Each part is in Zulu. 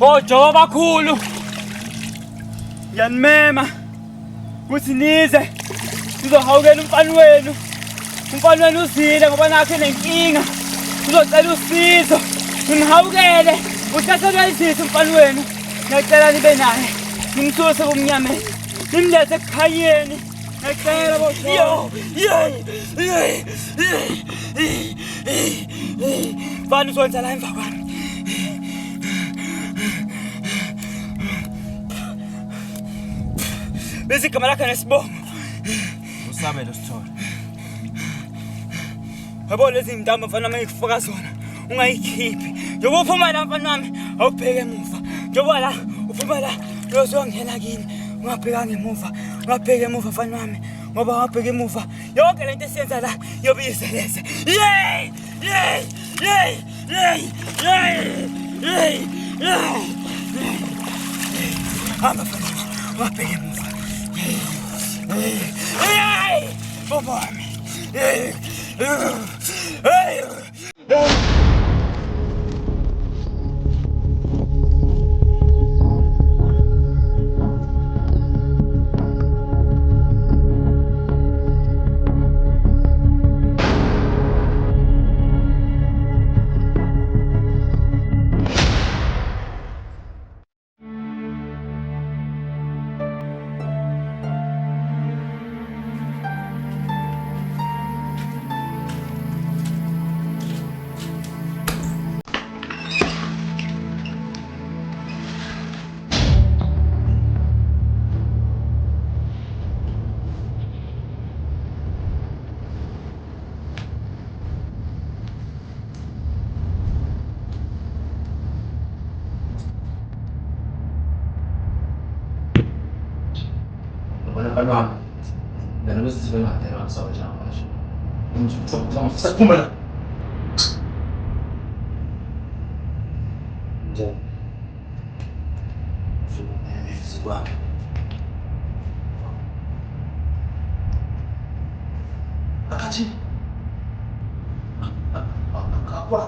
Ojoba abakhulu. Yanimema. Kuthi nize. Sizohawukela umfana wenu. Umfana wenu uzile ngoba nakhe nenkinga. Uzocela usizo. Nimhawukele. Uthathelwe izitho umfana wenu. Ngicela nibe naye. Nimsuse kumnyameni. Nimlethe ekhayeni. Ngicela bojo. Bani uzonza la emva kwami. Bese igama lakhe nesibongo. Usabe lo sithole. Yabo lezi ndamba mfana wami ngikufaka zona. Ungayikhiphi. Njoba uphuma la mfana wami, awubheke emuva. Njoba la uphuma la, uyozongena kini. Ungabheka ngemuva. Ungabheke emuva mfana wami. Ngoba wabheka emuva, yonke lento esiyenza la yobe iseleze. Hamba mfana wami, wabheke emuva. Bobo wami. Ano? Ganun gusto sabihin natin ang asawa siya ako na siya. Saan pumala? Diyan. Sebuah. Akaji. Apa?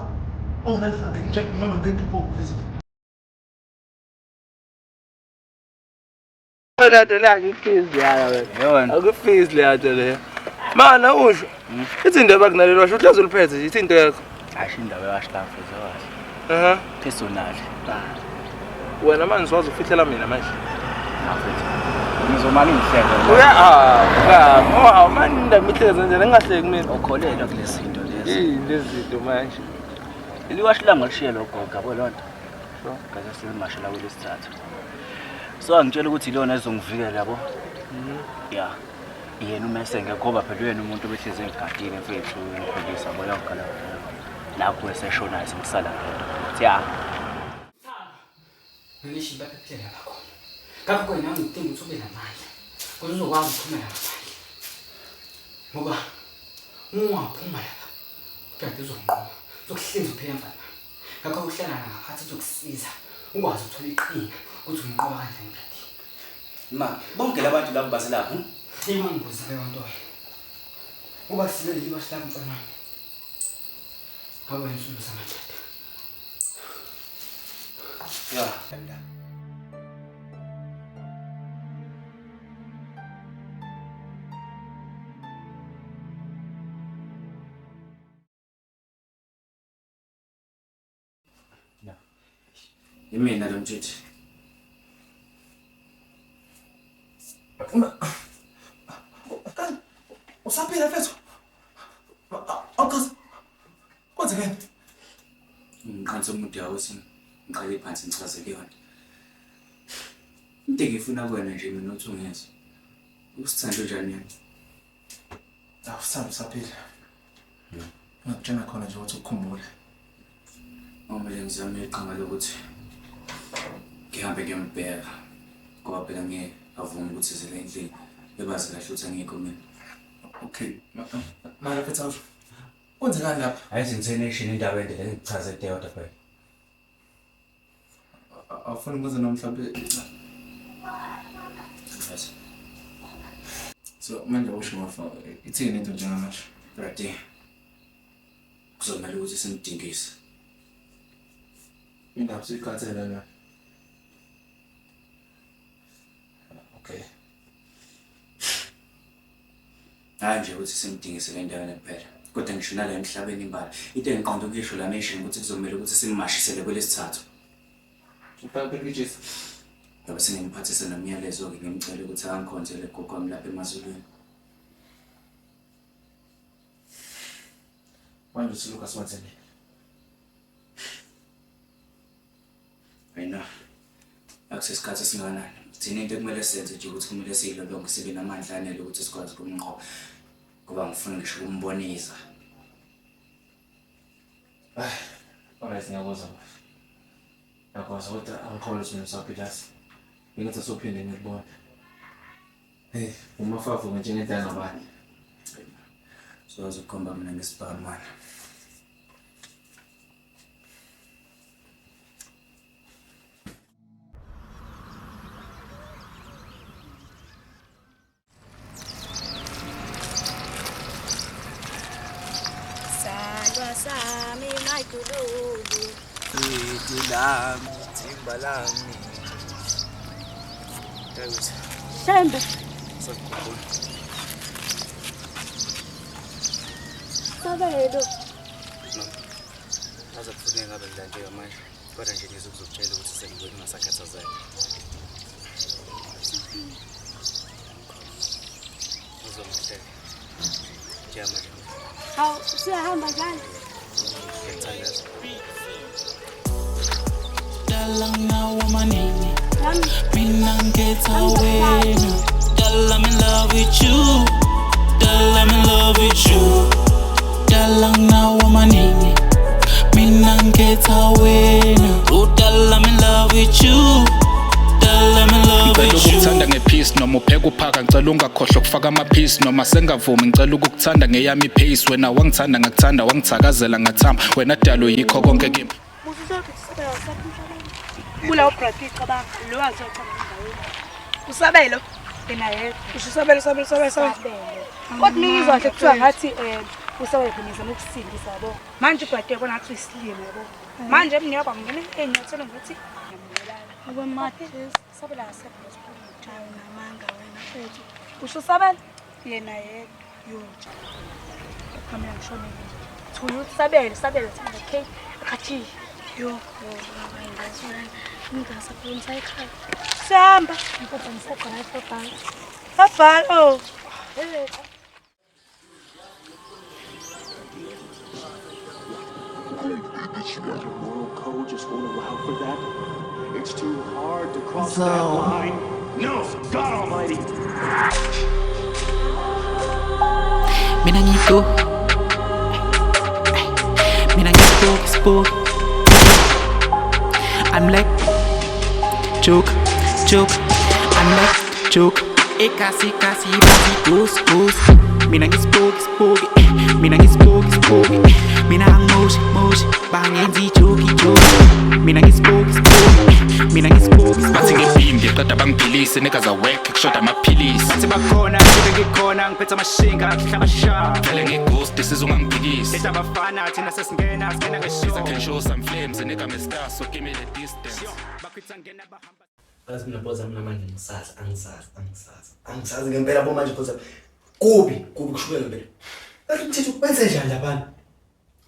Oh, nanti cek memang dia tipu. Lento le angifizli yana wena. Akufizli lento le. Mana usho. Izinto abakunalelwa sho uhlazo liphethe nje into yakho. Asho indaba yahlafu zawazi. Personal. Wena manje siwazi ufihlela mina manje. Ngizomani ngihleke. Wow, manje indaba imihlezi nje ngingahleki mina. Ukholelwa kulezi zinto lezi. Lezi zinto manje. Liwashilanga lishiye lokho gabo lonto. Ngaze silimashela kulesithathu. So angitshela ukuthi ilona ezongivikela yabo. Yeah. Yena umesenge ngoba phela yena umuntu obehleze egadini mfethu ngiphelisa moya ukhala. Lapho eseshona isimsala ngento. Yeah. Ngisho baphephelele lapha khona. Ngakho kwena ngidinga ukuthi ube namandla. Ukuze uzokwazi ukuphumela ngaphandle. Ngoba ungaphuma lapha. Kanti uzonqoba. Uzokuhlinza uphemba. Ngakho uhlala ngaphansi uzokusiza. Ukwazi ukuthola iqhinga ukuthi unqoba kanjani kanti. Ma, bonke labantu labo baselapha. Imambuzi leyo nto. Uba sibele libahlala mfana. Ngabe insulu samajada. Yeah. Imina lo mthetho. Usaphila mfethu? Awuchaza. Kwenzekeni? Ngiqanisa umuntu yawo ngiqale phansi ngichazele yona. Into engifuna kuwena nje mina uthi ungeze. Usithanda njani yena? Awusami usaphila. Ngakutshela khona nje ukuthi ukukhumbule. Uma ngizama iqhinga lokuthi ngihambe ngiyambheka ngoba phela ngeke avuma ukuthi sizele endlini ebazi kahle ukuthi angikho mina. Okay. Mara mfethu awusho. Kwenzekani lapha? Ayizingithene nation indaba ende lengichaze eDeoda phela. Awufuni ukuze nomhlawumbe. Yes. So manje usho wafa ithini into njengamanje? Brady. Kuzomela ukuthi simdingise. Indaba sikhathele la. Hayi nje ukuthi simdingise le ndawo kuphela. Kodwa ngisho nala emhlabeni imbali. Into engiqonda ukuyisho la nation ukuthi kuzomela ukuthi simmashisele kwelesithathu. Ubhaphe kujisa. Ngoba singimphathise nomyalezo ke ngimcela ukuthi angikhonzele gogo wami lapha eMazulwini. Manje usiLucas wathini? Wena akusesikhathi esingakanani. Thina into ekumele senze nje ukuthi kumele siyilolonge sibe namandla anele ukuthi sikwazi ukumnqoba. Ngoba ngifuna ngisho ukumbonisa. Alright, ngiyakuzwa. Yakwazi kodwa angikholwa ukuthi mina saphilasi. Ngingathi sophinde ngikubona. Hey, umafafu njengendanga ngabani? Soze ukukhomba mina ngesibhamu manje. Sami ngayidululu Idilami, timbalami. Yawuthi, Thembe sakukhumbula. Sabelo Aza kufuneka ngabe ngidanteka manje. Kodwa nje ngizokutshela ukuthi sengibona ngasakhathazeka. Uzomhlela. Jama nje. hawu siyahamba njani Ngiyathandaza. Dalang na womanini, nami mina ngekhetha wena. Girl, I'm in love with you. Girl, I'm in love with you. Dalang na womanini, mina ngekhetha wena. Oh, girl, I'm in love with you. Girl, I'm in love Ngicela with you. ukukuthanda ngepeace noma upheka uphaka ngicela ungakhohlwa kufaka amapiece noma sengavumi ngicela ukukuthanda ngeyami pace wena wangithanda ngakuthanda wangithakazela ngathamba wena dalo yikho konke kimi mususothi sabelo saphushana kula ubrati cabanga lo azothanda endaweni usabelo yena yedwa usho sabelo kodwa ningizwa kahle kuthiwa ngathi usabelo khonizama ukusindisa yabo manje ubrati yabona ngathi uyisilimo yabo manje mniyaba ngene enyathelo ngathi Okwemati sabelo asebhosipho hayi namanga wena mfethu. usho sabelo yena yedwa yonke kamela ngishonele thula ukuthi sabelo thanda okay akathi Yo, baba ngiyazwana. Ngingasaphonisa ekhaya. sihamba Ngikho ngisekhona eFobhali. abhala oh Moral code just won't allow for that. It's too hard to cross that line. No, God Almighty. Mina ngiko, mina ngiko. I'm like joke. I'm like joke. Kasi basi mina ngispoke. Mina ngispoke. Mina angmoshi bangenzi joke. Mina ngispoke. bathi ngebhimi ngiqeda bangiphilise nekaza work kushoda amaphilisi Bathi bakhona, ngikhona, ngiphethe amashinga, ngihlabasha. vele ngeghost sizungangiphikisi Letha abafana, thina sesingena ngeshow. can show some flames nigga me star so give me the distance Bakhwitha ngena bahamba. Bazi mina boza mina manje angisazi ngempela bo manje boza kubi kushukela ngempela mthetho kwenze njani lapha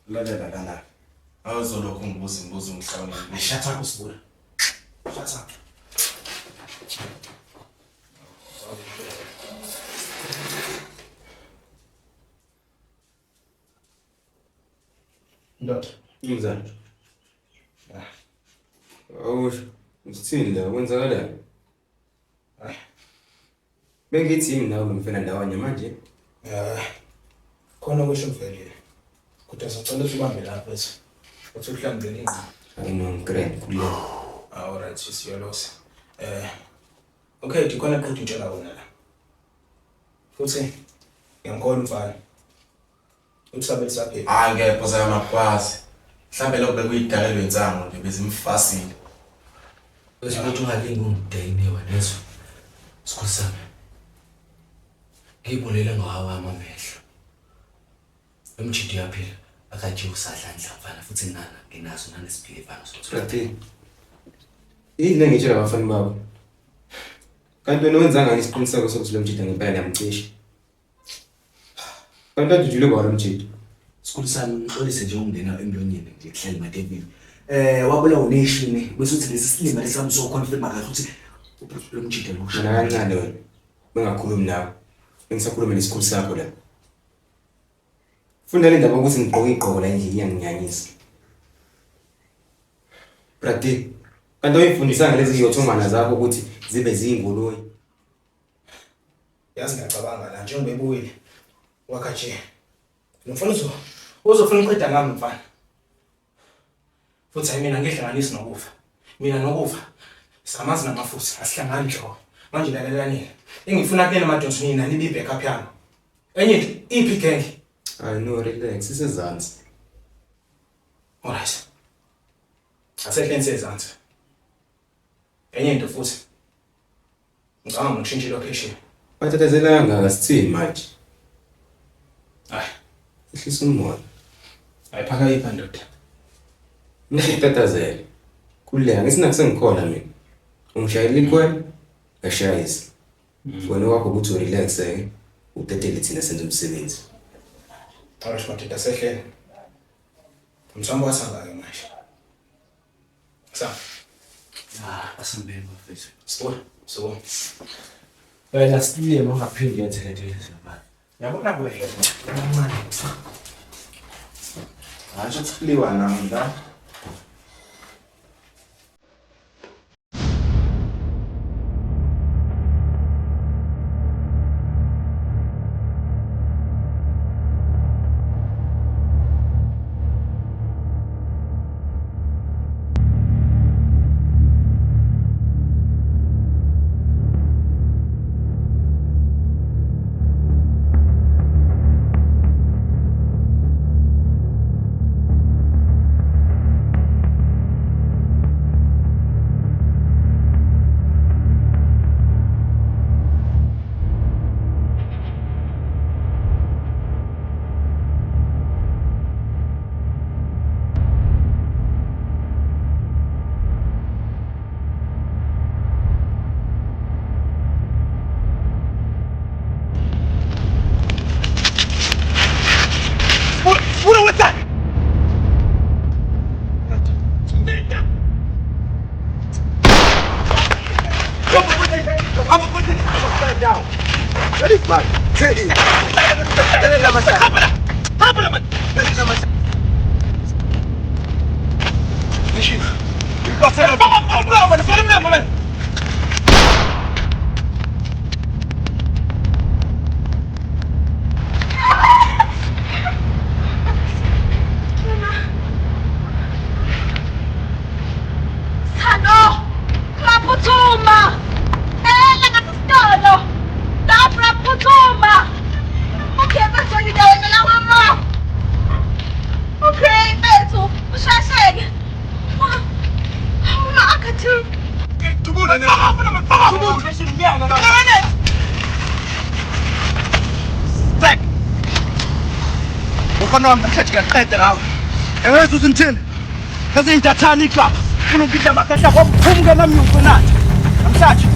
Lalela kana. Awuzolokhu ngibuza imibuzo umhlawumbe. shut up usibula shut up ndoda Ngizani? Awusho, ngithini la kwenzakalani? Bengithi yimi nawe ngimfela ndawonye manje. khona kusho mvelile kodwa sicela ubambe lapha bese uthi uhlangene Uma ngigrand kuleyo. alright siyolosa okay dikhona ukuthi ngitshela wona la futhi ngiyangikhola umfana uthi saphela Hayi ngeke phela amapasi. Mhlambe lokho bekuyidalelwe insango nje bezimfasile. bese ukuthi ungalingi ungidayine wena lezo sikhosana ngiyibolela ngawa amehlo emjidi yaphila akathi usadla mfana futhi nginazo nanesiphiphana sokuthi Rathi. Yini ngitshela abafana babo? Kanti wena wenza ngani isiqiniseko sokuthi lo mjida ngempela yamcisha? Kanti adujule kwa mjidi. Sikhulu sami ngixolise nje ungena emlonyeni nje kuhleli madevini. Wabula uneshini bese uthi lesi silima lesami so confident makahle uthi lo mjidi lo. Mina kancane wena. Bengakhulumi nawe. Bengisakhuluma nesikhulu sakho la. Funda le ndaba ukuthi ngigqoke igqoko la endlini iyanginyanyisa. Brati, kanti uyifundisa ngalezi yothomana zakho ukuthi zibe zingoloyi. Yazi ngiyacabanga la njengoba ebuyile. Wakha nje. Ngifuna uzofuna uqeda ngami mfana. Futhi mina ngihlanganisa nokufa. Mina nokufa samazi namafutha asihlangani nhlo. Manje lalelani. Engifuna kuyena madonsi nina nibe backup yami. Enye iphi gang? Hayi no relax isezansi. Alright. Asekhenze ezansi. Enye into futhi. Ngicabanga ngokushintsha location. Bathathazela ngaka sithini manje? Hayi, ihlisa umoya. ayiphaka ipha ndoda. Ngitatazela. Kuleya ngisina kusengikhona mina. Ungishayela ikhwela, ashayisa. Wena wakho ukuthi urelax utetele thina senze umsebenzi. Alright, madoda sehlele. Umsambo wasanga ke manje. Sa. Asambeni bafethu. So. Wena silima ungaphindi yenze lento lezimali. Yabona kwena. Acho kuliwa nanga. Ufana wami namhlanje ngiyaqeda ngawe. Engeke uthi ngithini? Kaze indathani iklap. Ufuna ukidla amakahla kwamphumuka nami ngikunathi. Namhlanje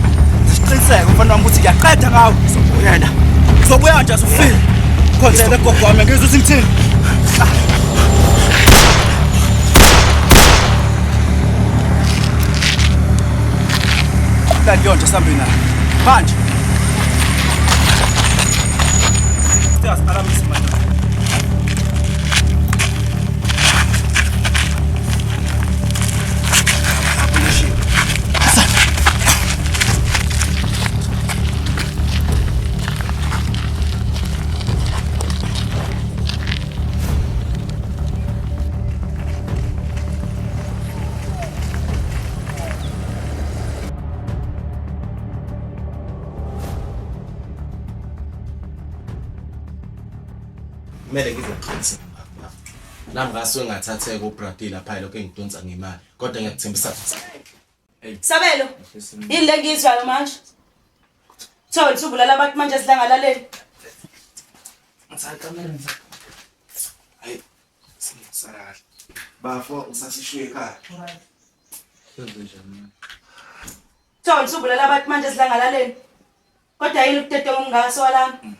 siqiniseke ufana wami ukuthi ngiyaqeda ngawe. Yena. Sobuya nje asufile. Khonzele gogo wami ngeke uthi ngithini? Kanti yonke sambe nayo. Manje. Siyasiqalamisa manje. Kumele ngizoqiniseka nami ngasuke ngathatheka uBradley lapha lokho engidonsa ngemali kodwa ngiyakuthembisa Sabelo. Yile ngizwayo manje. Tholi subulala abantu manje sidlangalaleli. Ngitsaqamela. Hayi. Singizala. Bafo usasishuye ekhaya. Tholi subulala abantu manje sidlangalaleli. Kodwa yini ukutete ngomngaso walami?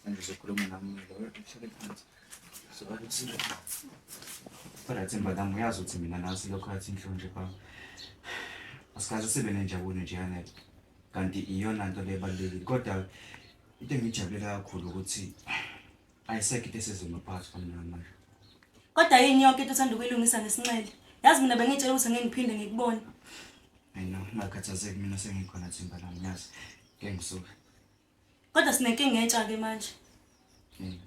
Manje uzokhuluma nami lo. Kodwa Themba dami uyazi ukuthi mina nasi lokho athi inhlonje pha. Asikaze sibe nenjabulo nje yana kanti iyona nto lebalulekile. Kodwa into engijabulela kakhulu ukuthi ayisekho into esezima phakathi kwami namanje. Kodwa yini yonke into uthanda ukuyilungisa ngesinxele? Yazi mina bengitshela ukuthi ngeke ngiphinde ngikubone. Ayino, ungakhathazeki mina sengikhona Themba dami yazi. Ngeke ngisuke. Kodwa sinenkinga entsha ke manje.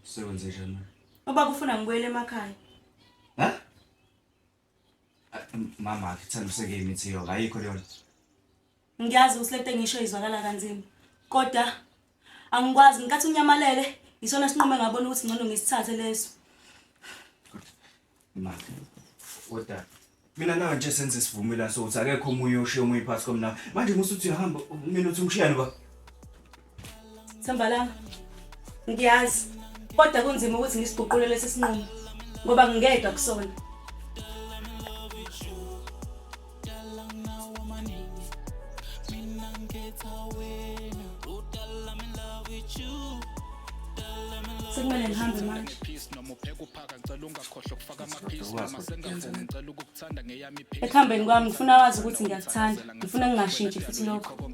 Sewenze njani? Uba kufuna ngibuyele emakhaya. Ha? Mama, ngithanda useke imithi yoga ayikho leyo. Ngiyazi usilete ngisho izwakala kanzima. Kodwa angikwazi ngikathi unyamalele isona sinqume ngabona ukuthi ngcono ngisithathe leso. Mama. Kodwa mina nawe nje senze isivumelwano sokuthi akekho omunye oshiya omunye phakathi komna. Manje musuthi uyahamba mina uthi ngishiyane ba. Themba lami. Ngiyazi. Kodwa kunzima ukuthi ngisiguqule lesi sinqumo ngoba ngingedwa kusona. Sekumele ngihambe manje. Ekuhambeni kwami ngifuna wazi ukuthi ngiyakuthanda. Ngifuna ngingashintshi futhi lokho.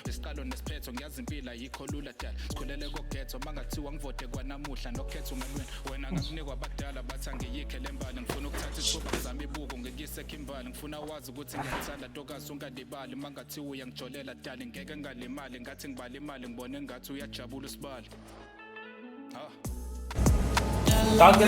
Isiqalo nesiphetho ngiyazi impilo ayikho lula dala. Sikhulele kokhetho mangathiwa ngivote kwanamuhla nokhetho umalweni. Wena ngakunikwa abadala bathi angiyikhe lembali. Ngifuna ukuthatha ithuba zami ibuko ngekise kimbali. Ngifuna wazi ukuthi ngiyakuthanda ntokazi ungalibali. Mangathiwa uyangijolela dala ngeke ngalimali. Ngathi ngibala imali ngibone ngathi uyajabula usibali. Danke.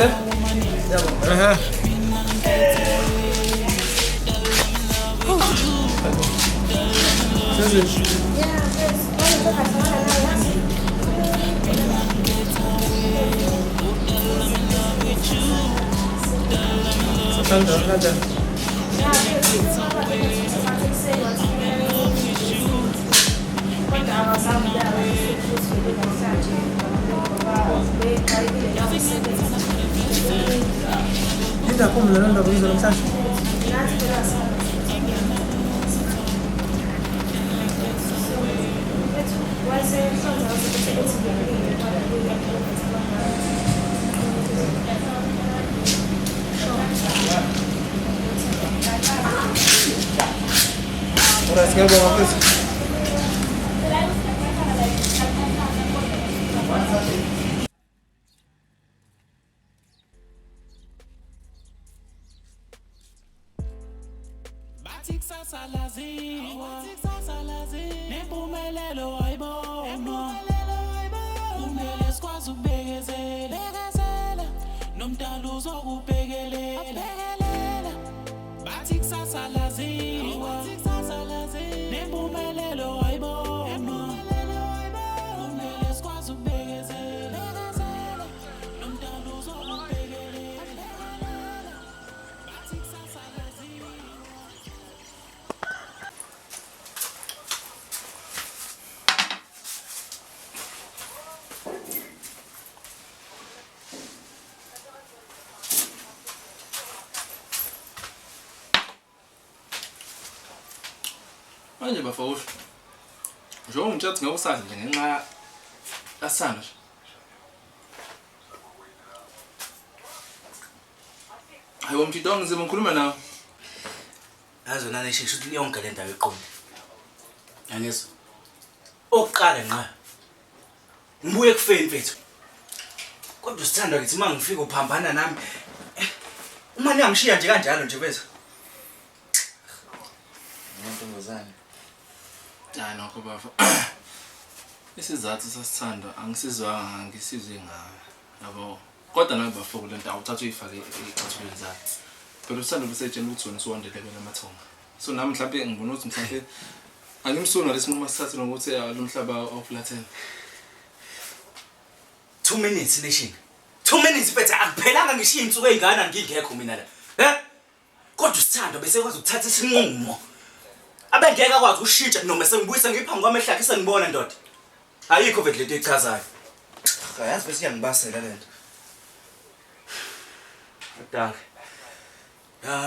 Nempumelelo ayibona kumele sikwazi ukubekezela nomdala uzokubhekelela bathi kusasa laziwa nempumelelo ayibona kumele sikwazi ukubekezela nomdala uzokubhekelela bathi kusasa laziwa. Manje bafowethu. Njengoba ngitshathi ngeke usazi nje ngenxa yasana nje. Hayi wamthidonga ngizobe ngikhuluma nawe. Yazi nani shisho ukuthi yonke le ndawo iqonde. Yangizwa. Oqala ngqa. Ngibuye kufeni mfethu. Kodwa usithanda ngithi mangifika uphambana nami. Uma niyamshiya nje kanjalo nje bese. Nontombazane. Hayi nokho bafa. Isizathu sasithanda angisizwanga ngisizwe ngawe. Yabo. Kodwa nawe bafoko lento awuthatha uyifake ecathulweni zakhe. Phela usithanda ukusetshenziswa ukuthi wona siwandele amathonga. So nami mhlawumbe ngibona ukuthi mhlawumbe angimsona lesinqumo sithathe nokuthi lo mhlaba awuflathene. 2 minutes nation. 2 minutes mfethu akuphelanga ngishiya insuku ezingana ngingekho mina la. Kodwa usithanda bese kwazi ukuthatha isinqumo. Abengeke akwazi ushintsha noma sengibuyisa ngiphambi kwamehlakhe sengibona ndoda. Ayikho vele lento echazayo. Yazi bese iyangibasela lento. Danke.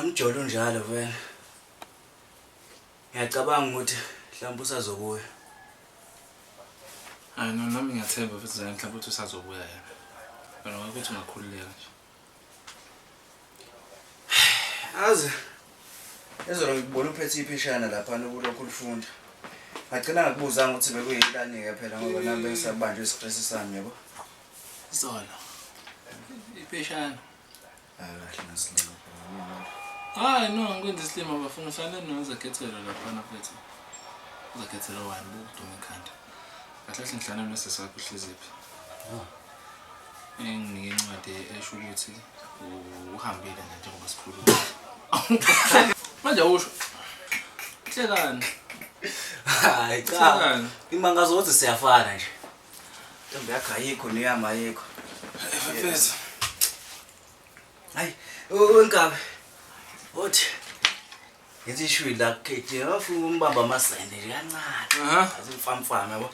Mjolo njalo wena. Ngiyacabanga ukuthi mhlawumbe usazobuya. Hayi nami ngiyathemba futhi mhlawumbe uthi usazobuya yena. Wena ukuthi ungakhululeka nje. Azi. Ezolo ngibona uphethe ipheshana lapha nokulokhu ulifunda. Ngagcina ngakubuzanga ukuthi bekuyilani ke phela ngoba nami bengisabanjwe istress sami yabo. Zolo. Ipheshana. Kahle nasilima. Hayi no ngikwenza isilima bafuna fanele nozakhethela lapha mfethu. Uzakhethela wani bokuduma ekhanda. Kahle ngihlana nesesakho hleziphi. Nginike incwadi esho ukuthi uhambile njengoba sikhuluma. Manje usho. Hlekani. Hayi cha. Imangazo ukuthi siyafana nje. Ntombi yakho ayikho neyama ayikho. Mfethu. Hayi, unkabe. Uthi Ngithi ishwi la khethe afuna umbamba amasende nje kancane. Azimfamfama yabo.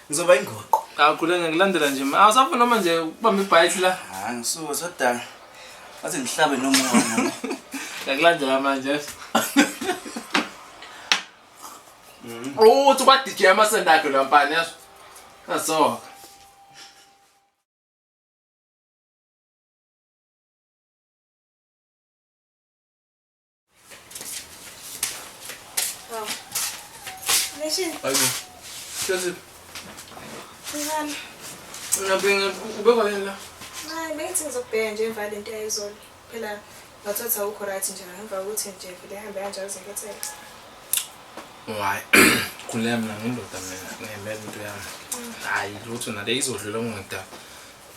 Ngizoba ingoqo. Akukhule ngilandela nje. Awusafuna noma nje ubamba ibhayisi la. Ngisuka sodwa. Athi ngihlabe nomoya. Ngiyakulandela manje. Uthi kwa DJ amasende akhe lampani yaso. Asoka. Ayo. Kasi. Ngani? Ngabinga ubekwa yini la? Hayi, bengithi ngizobheka nje emva lento yayizolo. Phela ngathatha ukho right nje ngemva ukuthi nje vele hambe kanjalo zengethela. Why? Kulela mina ngindoda mina ngiyimele into yami. Hayi lutho nale izodlula ngingada.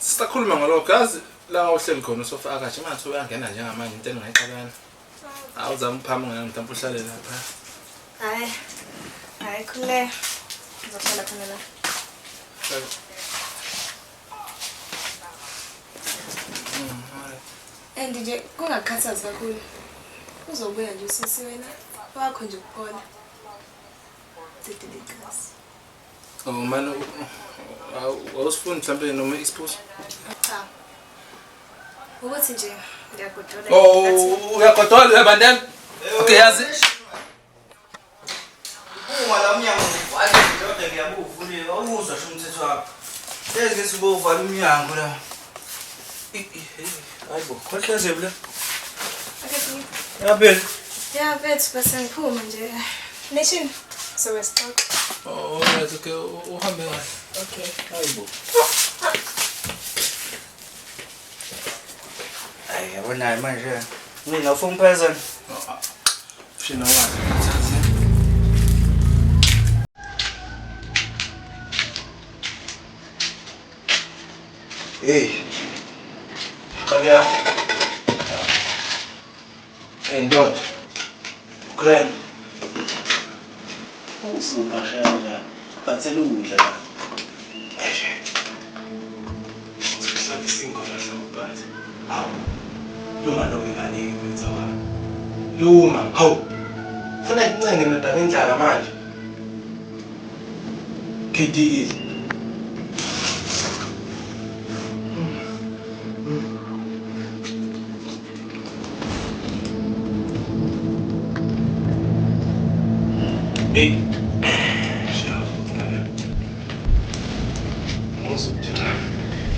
Sisakhuluma ngalokho yazi la uhleli khona sofa akathi manje uyangena njengamanje into engayiqalana. Awuzama uphama ngena mhlawumbe uhlale lapha. Hayi. Hayi khule. Ngizohlala khona la. Nje kungakhathazi kakhulu. Uzobuya nje usisi wena. Wakho nje ukuphola. Tididikasi. Oh man, awusifuni mhlawumbe noma expose? Cha. Ukuthi nje ngiyagodola. Oh, uyagodola bandana. Okay, yazi. Uma la umnyango uvale ndoda ngiyabuvulile. Awuzwa sho umthetho wakho. Lezi ngithi ubovala umnyango la. Hayibo, khohleze bula. Akathi. Yaphela. Ya vethu bese ngiphuma nje. Nation. So we start. Oh, right, okay. Uhambe kahle. Okay. Hayibo. Ay, yabona manje. Mina ufuna phezulu. Shina wazi. Hey. Kaya. Ndoda. Grand. Usuka shaya. Bathela ukudla la. Sihlala singona hlobhathi. Hawu. Luma lo ngani wenza wa. Luma, hawu. Funa incenge nodaba endlala manje. KDE. Hey.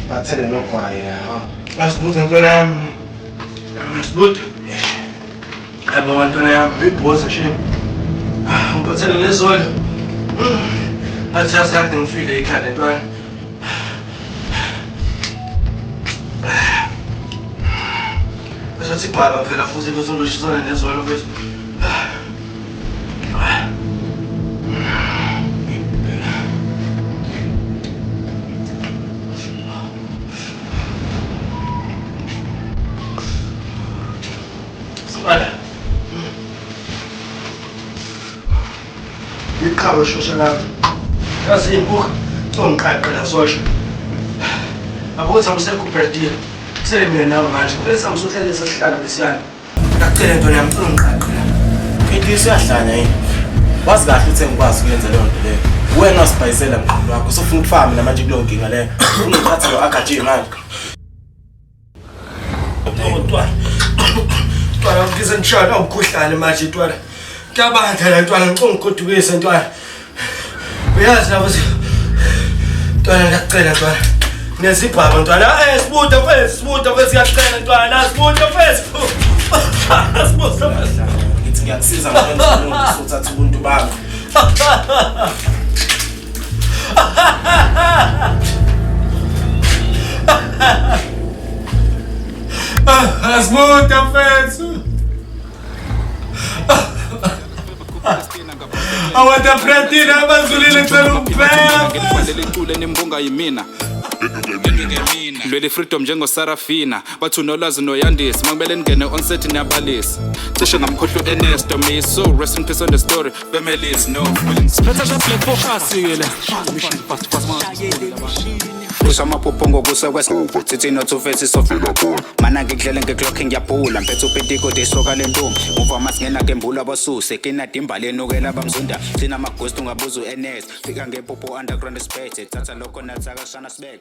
Bathele nogwayi la. Basibuza into yami. Basibuza. Aba bantwana yami bibhoza she. Ngiphathele nezolo. Athi sakade ngifile ekhaya ntwana. Basathi baba phela futhi bezoloshisana nezolo bese. Iqhawe shosha lapha. Yazi imbuka songiqaqela sosho. Akuthi awusekho birthday. Kusele mina nawe manje. Bese amsuhlele sesihlala lesiyana. Ngicela into yami ungiqaqela. Phithisa siyahlanya yini? Wazi kahle ukuthi ngikwazi ukuyenza leyo nto leyo. Wena usibhayisela mqondo wakho usufuna ukufama namanje kulo nkinga leyo. Ungiphatha lo akaji manje. Ntwana. Ntwana ngize ngishaya awukhuhlane manje ntwana. Ngiyabandla la ntwana ngicela ngigodukise ntwana. Uyazi lapho ntwana ngiyacela ntwana. Nesibhaba ntwana. Sibuda mfethu siyacela ntwana. Sibuda mfethu. Ngithi ngiyakusiza ngokwenza umuntu usuthatha ubuntu bami. Asmuta mfethu. Awata Fratina abazulile kusela ukuphela. Ngilifanele icule nembonga yimina. Lweli freedom njengo Sarafina bathu nolwazi noyandisi makubele ngene on set niyabalisi cishe ngamkhohlo Ernesto me so rest in peace on the story families no let's just play focus yele mission fast Kusha maphupho kusekwesa sithi no two faces of mana ngidlele ngeclock ngiyabhula mpethu upetiko desoka lentombi uva masingena kembula abasuse kina dimbale nokela bamzunda sina amagusto ngabuza uNS fika ngepopo underground space thatha lokho nathi akashana sibek